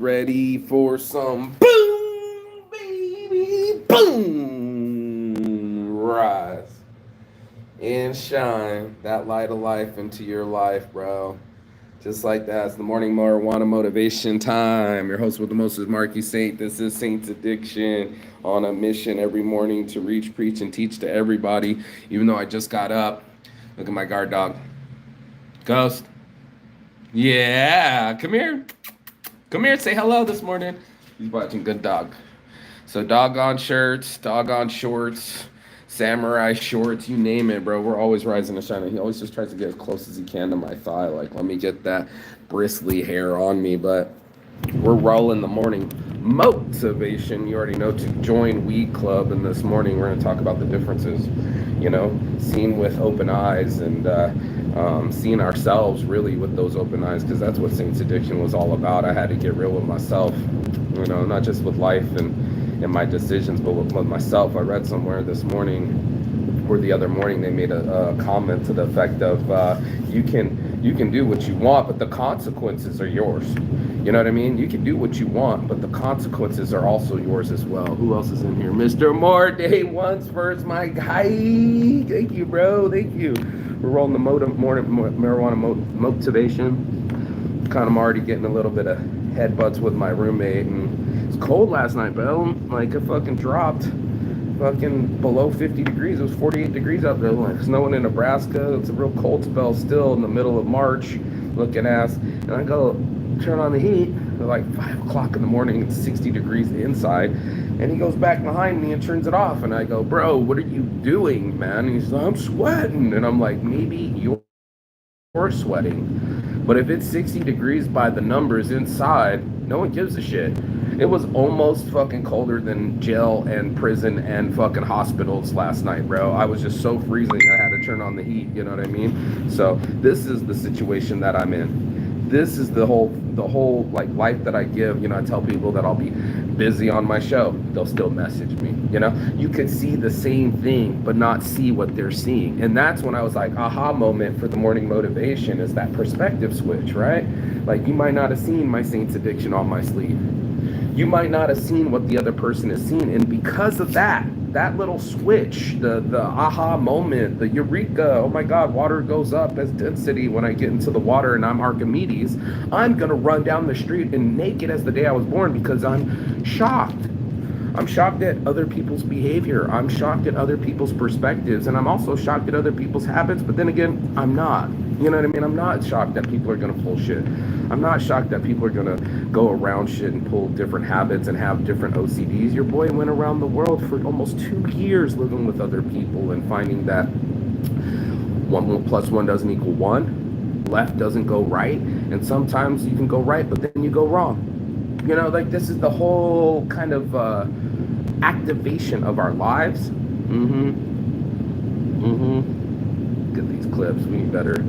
Ready for some boom, baby, boom. Rise and shine that light of life into your life, bro. Just like that. It's the morning marijuana motivation time. Your host with the most is Marky Saint. This is Saint's Addiction on a mission every morning to reach, preach, and teach to everybody. Even though I just got up. Look at my guard dog. Ghost. Yeah, come here. Come here, say hello this morning. He's watching Good Dog. So doggone shirts, doggone shorts, samurai shorts, you name it, bro. We're always rising and shining. He always just tries to get as close as he can to my thigh. Like, let me get that bristly hair on me. But we're rolling the morning motivation. You already know to join Weed Club. And this morning we're going to talk about the differences, seen with open eyes and seeing ourselves really with those open eyes, because that's what Saints Addiction was all about. I had to get real with myself, not just with life and my decisions, but with myself. I read somewhere this morning or the other morning they made a comment to the effect of you can do what you want, but the consequences are yours. You know what I mean? You can do what you want, but the consequences are also yours as well. Who else is in here? Mr. Moore, day one's first, my guy. Thank you, bro. Thank you. We're rolling the marijuana motivation. Kind of already getting a little bit of headbutts with my roommate, and it's cold last night, bro. Like, it fucking dropped fucking below 50 degrees. It was 48 degrees out there. Like, snowing in Nebraska. It's a real cold spell still in the middle of March, looking ass. And I go turn on the heat at like 5 o'clock in the morning. It's 60 degrees inside. And he goes back behind me and turns it off. And I go, bro, what are you doing, man? And he's like, I'm sweating. And I'm like, maybe you're sweating. But if it's 60 degrees by the numbers inside, no one gives a shit. It was almost fucking colder than jail and prison and fucking hospitals last night, bro. I was just so freezing, I had to turn on the heat, you know what I mean? So this is the situation that I'm in. This is the whole like life that I give. I tell people that I'll be busy on my show. They'll still message me. You could see the same thing but not see what they're seeing. And that's when I was like, aha moment for the morning motivation is that perspective switch, right? Like, you might not have seen my Saints Addiction on my sleeve. You might not have seen what the other person has seen. And because of that little switch, the aha moment, the eureka, oh my God, water goes up as density when I get into the water and I'm Archimedes, I'm going to run down the street and naked as the day I was born because I'm shocked. I'm shocked at other people's behavior. I'm shocked at other people's perspectives. And I'm also shocked at other people's habits. But then again, I'm not. You know what I mean? I'm not shocked that people are going to pull shit. I'm not shocked that people are going to go around shit and pull different habits and have different OCDs. Your boy went around the world for almost 2 years living with other people and finding that 1 plus 1 doesn't equal 1. Left doesn't go right. And sometimes you can go right, but then you go wrong. Like, this is the whole kind of activation of our lives. Get these clips. We need better.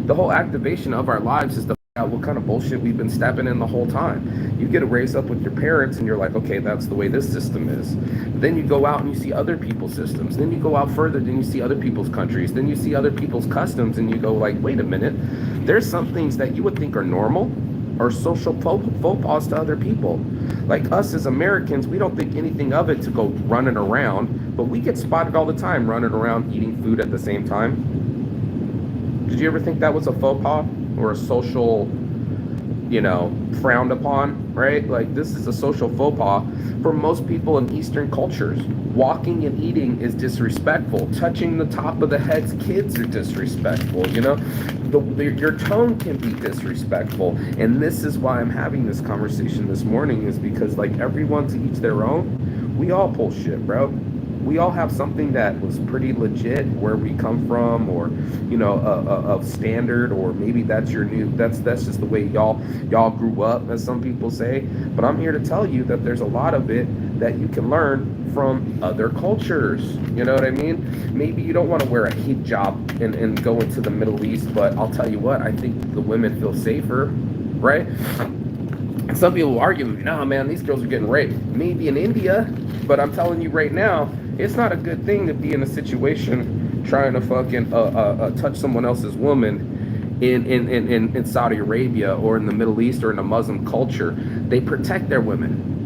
The whole activation of our lives is the what kind of bullshit we've been stepping in the whole time. You get raised up with your parents and you're like, okay, that's the way this system is. Then you go out and you see other people's systems. Then you go out further, then you see other people's countries. Then you see other people's customs and you go like, wait a minute, there's some things that you would think are normal or social faux pas to other people. Like, us as Americans, we don't think anything of it to go running around, but we get spotted all the time running around eating food at the same time. Did you ever think that was a faux pas or a social, frowned upon, right? Like, this is a social faux pas for most people in Eastern cultures. Walking and eating is disrespectful. Touching the top of the head's kids are disrespectful, your tone can be disrespectful. And this is why I'm having this conversation this morning, is because, like, everyone to each their own. We all pull shit, bro. We all have something that was pretty legit where we come from, or of standard, or maybe that's your new, that's just the way y'all grew up, as some people say. But I'm here to tell you that there's a lot of it that you can learn from other cultures. You know what I mean? Maybe you don't want to wear a hijab and go into the Middle East, but I'll tell you what, I think the women feel safer, right? And some people will argue, nah, man, these girls are getting raped. Maybe in India, but I'm telling you right now, it's not a good thing to be in a situation trying to fucking touch someone else's woman in Saudi Arabia or in the Middle East or in a Muslim culture, they protect their women.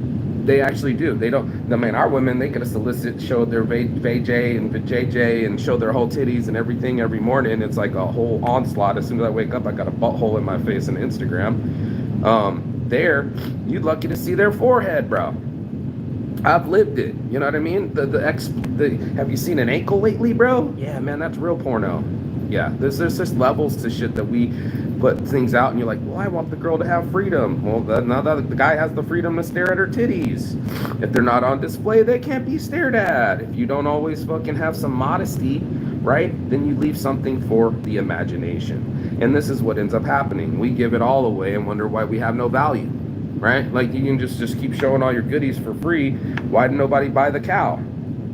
They actually do. They don't. I mean, our women, they could solicit, show their VJ and JJ and show their whole titties and everything every morning. It's like a whole onslaught. As soon as I wake up, I got a butthole in my face on Instagram. There, you're lucky to see their forehead, bro. I've lived it. You know what I mean? Have you seen an ankle lately, bro? Yeah, man, that's real porno. Yeah, there's just levels to shit that we put things out, and you're like, well, I want the girl to have freedom. Well, now that the guy has the freedom to stare at her titties. If they're not on display, they can't be stared at. If you don't always fucking have some modesty, right, then you leave something for the imagination. And this is what ends up happening. We give it all away and wonder why we have no value, right? Like, you can just keep showing all your goodies for free. Why did nobody buy the cow?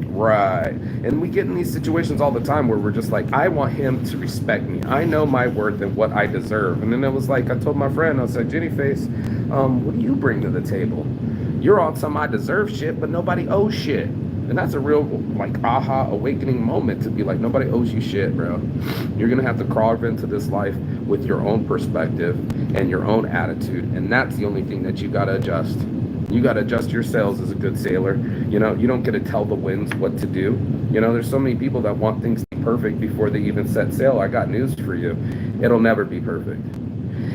Right. And we get in these situations all the time where we're just like, I want him to respect me. I know my worth and what I deserve. And then it was like, I told my friend, I said, Jenny Face, what do you bring to the table? You're on some I deserve shit, but nobody owes shit. And that's a real, like, aha awakening moment to be like, nobody owes you shit, bro. You're going to have to crawl into this life with your own perspective and your own attitude. And that's the only thing that you got to adjust. You got to adjust your sails as a good sailor. You know, you don't get to tell the winds what to do. You know, there's so many people that want things to be perfect before they even set sail. I got news for you. It'll never be perfect.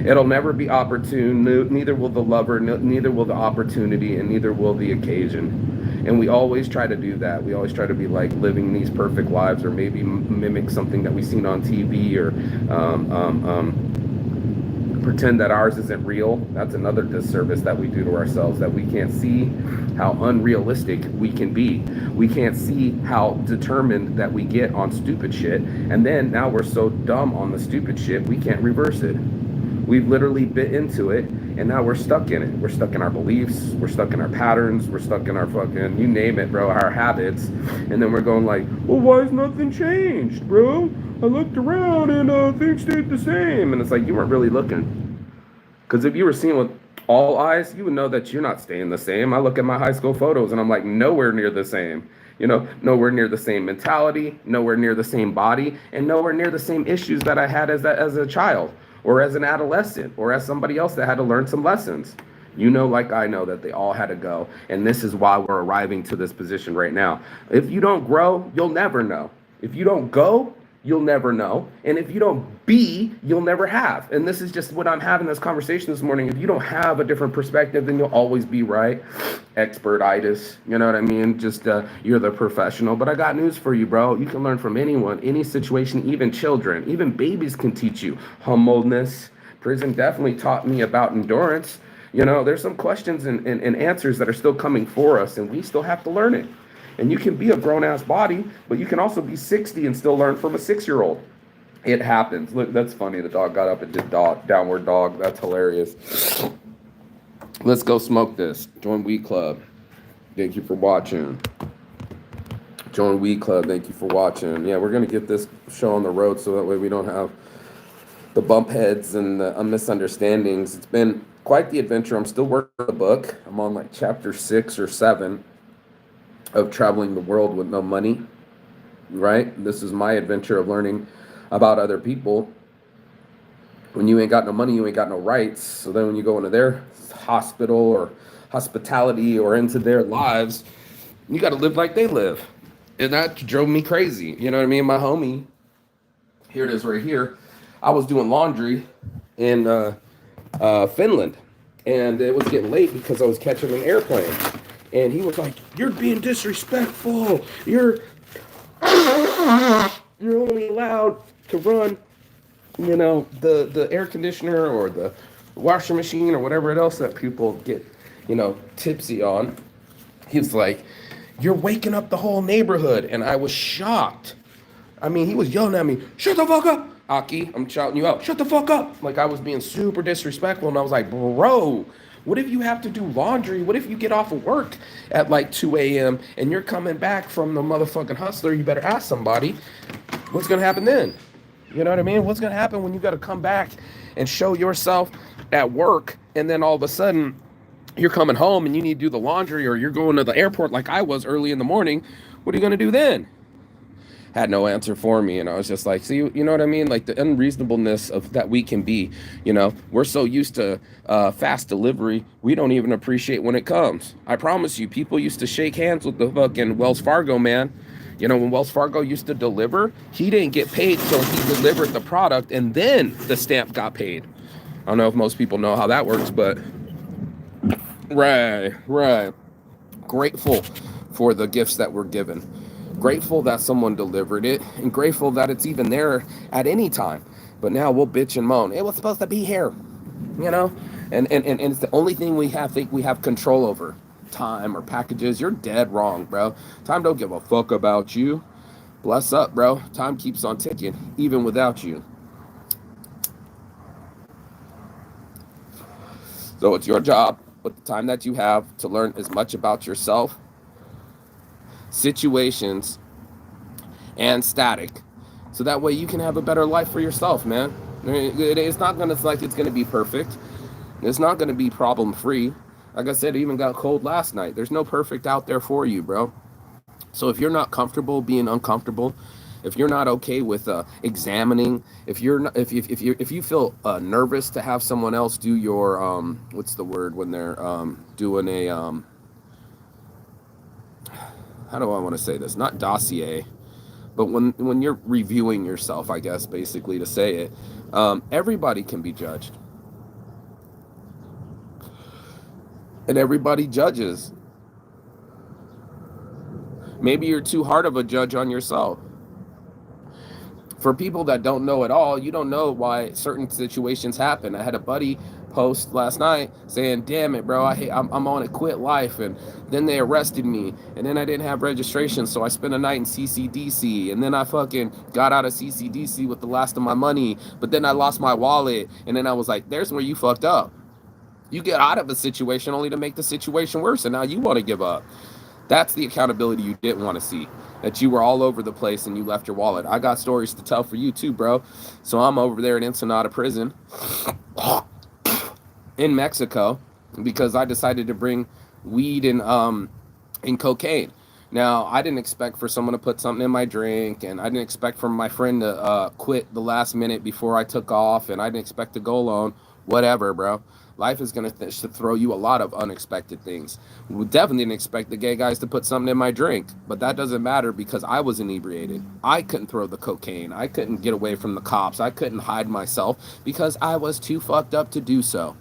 It'll never be opportune. Neither will the lover, neither will the opportunity, and neither will the occasion. And we always try to do that. We always try to be like living these perfect lives, or maybe mimic something that we've seen on TV, or pretend that ours isn't real. That's another disservice that we do to ourselves, that we can't see how unrealistic we can be. We can't see how determined that we get on stupid shit. And then now we're so dumb on the stupid shit, we can't reverse it. We've literally bit into it, and now we're stuck in it. We're stuck in our beliefs. We're stuck in our patterns. We're stuck in our fucking, you name it, bro, our habits. And then we're going like, well, why has nothing changed, bro? I looked around and things stayed the same. And it's like, you weren't really looking. Because if you were seeing with all eyes, you would know that you're not staying the same. I look at my high school photos and I'm like, nowhere near the same. You know, nowhere near the same mentality, nowhere near the same body, and nowhere near the same issues that I had as a child, or as an adolescent, or as somebody else that had to learn some lessons. You know, like I know, that they all had to go. And this is why we're arriving to this position right now. If you don't grow, you'll never know. If you don't go, you'll never know. And if you don't be, you'll never have. And this is just what I'm having this conversation this morning. If you don't have a different perspective, then you'll always be right. Expertitis, you know what I mean? Just you're the professional. But I got news for you, bro. You can learn from anyone, any situation, even children. Even babies can teach you humbleness. Prison definitely taught me about endurance. You know, there's some questions and answers that are still coming for us, and we still have to learn it. And you can be a grown-ass body, but you can also be 60 and still learn from a 6-year-old. It happens. Look, that's funny. The dog got up and did downward dog. That's hilarious. Let's go smoke this. Join Weed Club. Thank you for watching. Join Weed Club. Thank you for watching. Yeah, we're going to get this show on the road so that way we don't have the bump heads and the misunderstandings. It's been quite the adventure. I'm still working on the book. I'm on like chapter 6 or 7. Of traveling the world with no money, right? This is my adventure of learning about other people. When you ain't got no money, you ain't got no rights. So then when you go into their hospital or hospitality or into their lives, you got to live like they live. And that drove me crazy. You know what I mean? My homie, here it is right here. I was doing laundry in Finland, and it was getting late because I was catching an airplane. And he was like, you're being disrespectful. You're only allowed to run, you know, the air conditioner or the washing machine or whatever else that people get, you know, tipsy on. He's like, you're waking up the whole neighborhood. And I was shocked. I mean, he was yelling at me, shut the fuck up. Aki, I'm shouting you out, shut the fuck up. Like I was being super disrespectful. And I was like, bro, what if you have to do laundry? What if you get off of work at like 2 a.m. and you're coming back from the motherfucking hustler? You better ask somebody. What's going to happen then? You know what I mean? What's going to happen when you got to come back and show yourself at work, and then all of a sudden you're coming home and you need to do the laundry, or you're going to the airport like I was early in the morning? What are you going to do then? had no answer for me. And I was just like, see, you know what I mean? Like the unreasonableness of that we can be, we're so used to fast delivery, we don't even appreciate when it comes. I promise you, people used to shake hands with the fucking Wells Fargo man. When Wells Fargo used to deliver, he didn't get paid till he delivered the product, and then the stamp got paid. I don't know if most people know how that works, but right. Grateful for the gifts that were given. Grateful that someone delivered it, and grateful that it's even there at any time. But now we'll bitch and moan. It was supposed to be here, and it's the only thing think we have control over. Time or packages. You're dead wrong, bro. Time don't give a fuck about you. Bless up, bro. Time keeps on ticking, even without you. So it's your job with the time that you have to learn as much about yourself, situations, and static, so that way you can have a better life for yourself, man. It's not gonna like it's gonna be perfect. It's not gonna be problem free. Like I said, it even got cold last night. There's no perfect out there for you, bro. So if you're not comfortable being uncomfortable, if you're not okay with examining, if you feel nervous to have someone else do your what's the word when they're doing a how do I want to say this? Not dossier, but when you're reviewing yourself, I guess basically to say it, everybody can be judged. And everybody judges. Maybe you're too hard of a judge on yourself. For people that don't know at all, you don't know why certain situations happen. I had a buddy post last night saying, damn it, bro, I'm on a quit life, and then they arrested me, and then I didn't have registration, so I spent a night in CCDC, and then I fucking got out of CCDC with the last of my money, but then I lost my wallet, and then I was like, there's where you fucked up. You get out of a situation only to make the situation worse, and now you want to give up. That's the accountability you didn't want to see, that you were all over the place and you left your wallet. I got stories to tell for you too, bro. So I'm over there in Ensenada prison in Mexico because I decided to bring weed and cocaine. Now, I didn't expect for someone to put something in my drink, and I didn't expect for my friend to quit the last minute before I took off, and I didn't expect to go alone. Whatever, bro. Life is going to throw you a lot of unexpected things. We definitely didn't expect the gay guys to put something in my drink, but that doesn't matter because I was inebriated. I couldn't throw the cocaine. I couldn't get away from the cops. I couldn't hide myself because I was too fucked up to do so.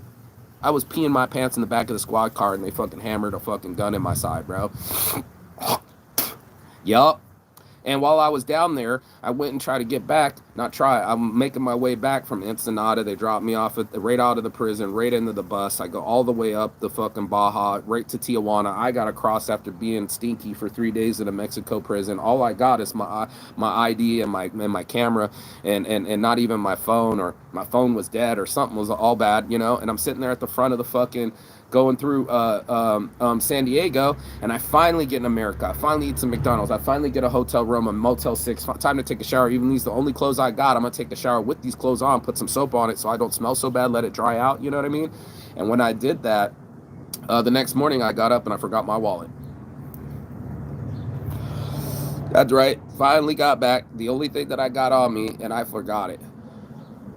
I was peeing my pants in the back of the squad car and they fucking hammered a fucking gun in my side, bro. Yup. And while I was down there, I went and tried to get back. I'm making my way back from Ensenada. They dropped me off right out of the prison, right into the bus. I go all the way up the fucking Baja, right to Tijuana. I got across after being stinky for 3 days in a Mexico prison. All I got is my ID and my camera and not even my phone, or my phone was dead or something was all bad, And I'm sitting there at the front of the fucking going through San Diego, and I finally get in America. I finally eat some McDonald's. I finally get a hotel room, a Motel 6. Time to take a shower. Even these the only clothes I got. I'm going to take the shower with these clothes on, put some soap on it so I don't smell so bad, let it dry out, you know what I mean? And when I did that, the next morning I got up and I forgot my wallet. That's right. Finally got back. The only thing that I got on me, and I forgot it.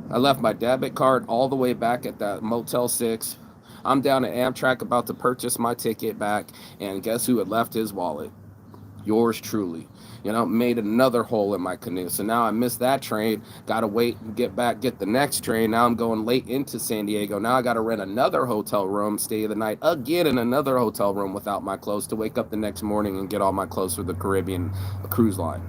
I left my debit card all the way back at that Motel 6. I'm down at Amtrak about to purchase my ticket back, and guess who had left his wallet? Yours truly. Made another hole in my canoe. So now I missed that train, gotta wait and get the next train. Now I'm going late into San Diego. Now I gotta rent another hotel room, stay the night again in another hotel room without my clothes to wake up the next morning and get all my clothes for the Caribbean cruise line.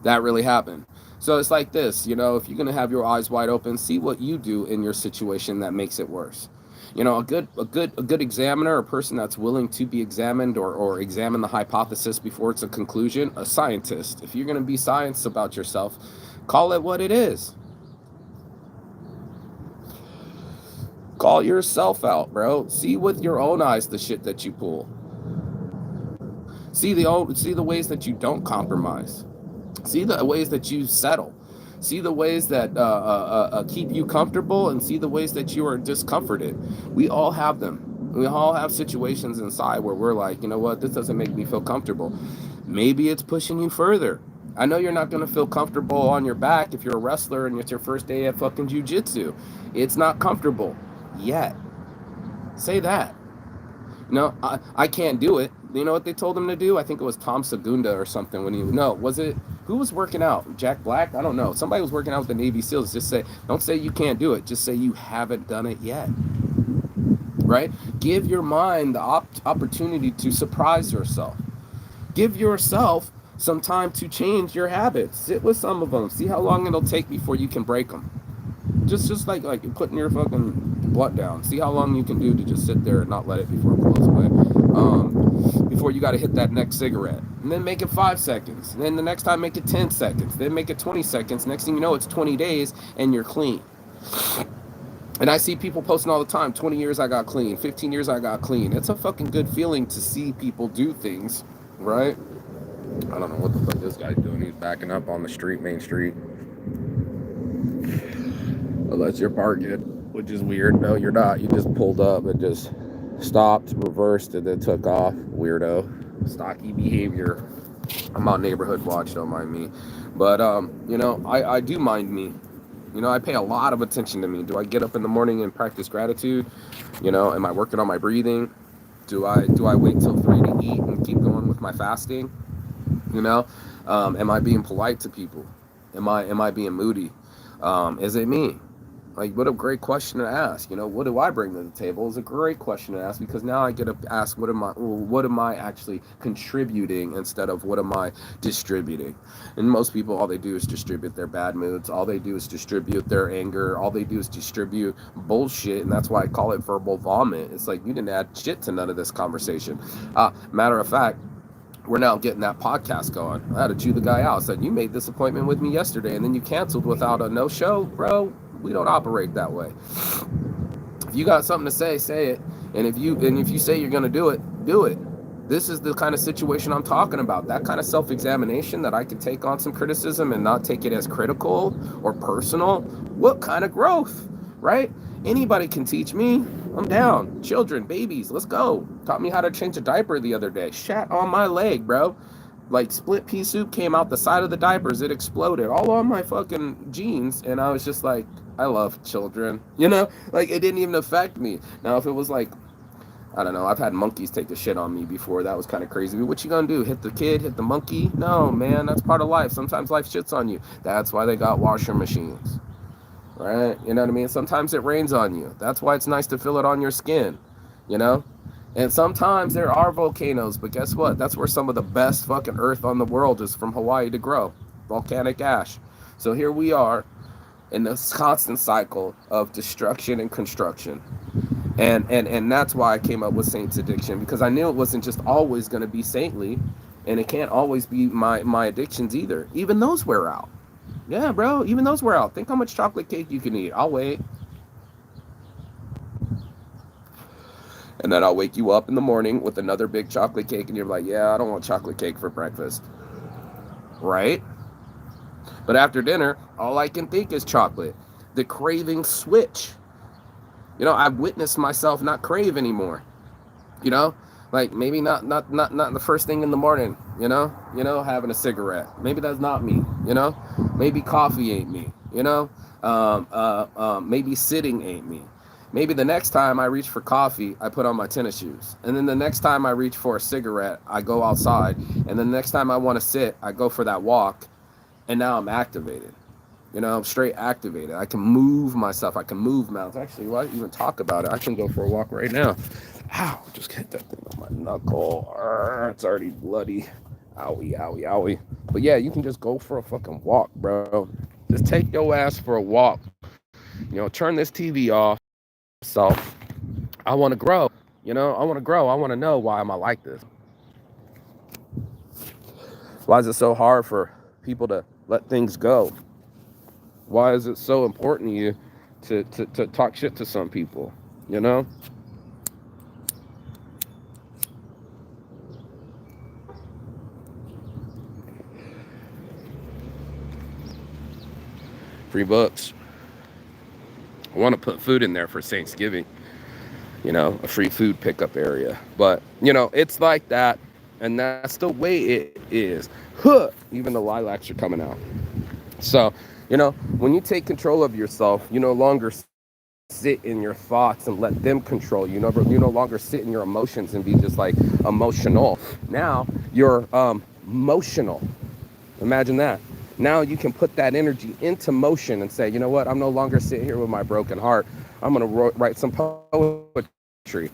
That really happened. So it's like this, if you're going to have your eyes wide open, see what you do in your situation that makes it worse. A good examiner, a person that's willing to be examined or examine the hypothesis before it's a conclusion, a scientist. If you're going to be science about yourself, call it what it is. Call yourself out, bro. See with your own eyes the shit that you pull. See the ways that you don't compromise. See the ways that you settle. See the ways that keep you comfortable, and see the ways that you are discomforted. We all have them. We all have situations inside where we're like, you know what, this doesn't make me feel comfortable. Maybe it's pushing you further. I know you're not going to feel comfortable on your back if you're a wrestler and it's your first day at fucking jiu-jitsu. It's not comfortable yet. Say that. No, I can't do it. You know what they told him to do? I think it was Tom Segunda or something. When he no, was it who was working out? Jack Black? I don't know. Somebody was working out with the Navy SEALs. Just say, don't say you can't do it. Just say you haven't done it yet. Right? Give your mind the opportunity to surprise yourself. Give yourself some time to change your habits. Sit with some of them. See how long it'll take before you can break them. Just like putting your fucking blunt down. See how long you can do to just sit there and not let it before it blows away. Before you got to hit that next cigarette. And then make it 5 seconds. And then the next time make it 10 seconds. Then make it 20 seconds. Next thing you know, it's 20 days and you're clean. And I see people posting all the time, 20 years I got clean, 15 years I got clean. It's a fucking good feeling to see people do things, right? I don't know what the fuck this guy's doing. He's backing up on the street, main street. Unless you're parking, which is weird. No, you're not. You just pulled up and just stopped, reversed, and then took off. Weirdo. Stocky behavior. I'm on neighborhood watch, don't mind me. But, you know, I do mind me. You know, I pay a lot of attention to me. Do I get up in the morning and practice gratitude? You know, am I working on my breathing? Do I wait till 3 to eat and keep going with my fasting? You know, am I being polite to people? Am I being moody? Is it me? Like, what a great question to ask. You know, what do I bring to the table is a great question to ask, because now I get to ask, what am I actually contributing instead of what am I distributing? And most people, all they do is distribute their bad moods. All they do is distribute their anger. All they do is distribute bullshit. And that's why I call it verbal vomit. It's like, you didn't add shit to none of this conversation. Matter of fact, we're now getting that podcast going. I had to chew the guy out. I said, you made this appointment with me yesterday and then you canceled without a no-show, bro. We don't operate that way. If you got something to say it. And if you say you're going to do it, do it. This is the kind of situation I'm talking about. That kind of self-examination that I can take on some criticism and not take it as critical or personal. What kind of growth, right? Anybody can teach me. I'm down. Children, babies, let's go. Taught me how to change a diaper the other day. Shat on my leg, bro. Like, split pea soup came out the side of the diapers. It exploded all on my fucking jeans. And I was just like, I love children. You know? Like, it didn't even affect me. Now, if it was like, I don't know, I've had monkeys take the shit on me before. That was kind of crazy. What you gonna do? Hit the kid? Hit the monkey? No, man. That's part of life. Sometimes life shits on you. That's why they got washer machines. Right? You know what I mean? Sometimes it rains on you. That's why it's nice to feel it on your skin. You know? And sometimes there are volcanoes, but guess what? That's where some of the best fucking earth on the world is from Hawaii to grow. Volcanic ash. So here we are in this constant cycle of destruction and construction. And that's why I came up with Saint's Addiction, because I knew it wasn't just always going to be saintly, and it can't always be my addictions either. Even those wear out. Yeah, bro, even those wear out. Think how much chocolate cake you can eat. I'll wait. And then I'll wake you up in the morning with another big chocolate cake, and you're like, yeah, I don't want chocolate cake for breakfast. Right? But after dinner, all I can think is chocolate. The cravings switch. You know, I've witnessed myself not crave anymore. You know? Like, maybe not the first thing in the morning, you know, having a cigarette. Maybe that's not me, you know? Maybe coffee ain't me, you know? Maybe sitting ain't me. Maybe the next time I reach for coffee, I put on my tennis shoes. And then the next time I reach for a cigarette, I go outside. And then the next time I want to sit, I go for that walk. And now I'm activated. You know, I'm straight activated. I can move myself. I can move mountains. Actually, why even talk about it? I can go for a walk right now. Ow, just hit that thing on my knuckle. It's already bloody. Owie, owie, owie. But yeah, you can just go for a fucking walk, bro. Just take your ass for a walk. You know, turn this TV off. So, I want to grow. You know, I want to grow. I want to know, why am I like this? Why is it so hard for people to let things go? Why is it so important to you to talk shit to some people? You know? Free books. I want to put food in there for Thanksgiving. You know, a free food pickup area. But, you know, it's like that. And that's the way it is. Huh. Even the lilacs are coming out. So, when you take control of yourself, you no longer sit in your thoughts and let them control you. You no longer sit in your emotions and be just like emotional. Now you're emotional. Imagine that. Now you can put that energy into motion and say, you know what? I'm no longer sitting here with my broken heart. I'm going to write some poetry.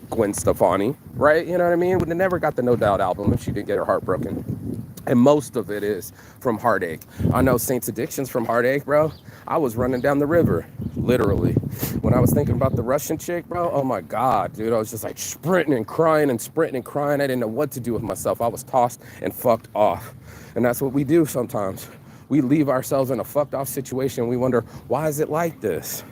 Gwen Stefani, right? You know what I mean? Would have never got the No Doubt album if she didn't get her heart broken. And most of it is from heartache. I know Saints Addictions from heartache, bro. I was running down the river, literally. When I was thinking about the Russian chick, bro, oh my God, dude, I was just like sprinting and crying and sprinting and crying. I didn't know what to do with myself. I was tossed and fucked off. And that's what we do sometimes. We leave ourselves in a fucked off situation. We wonder, why is it like this?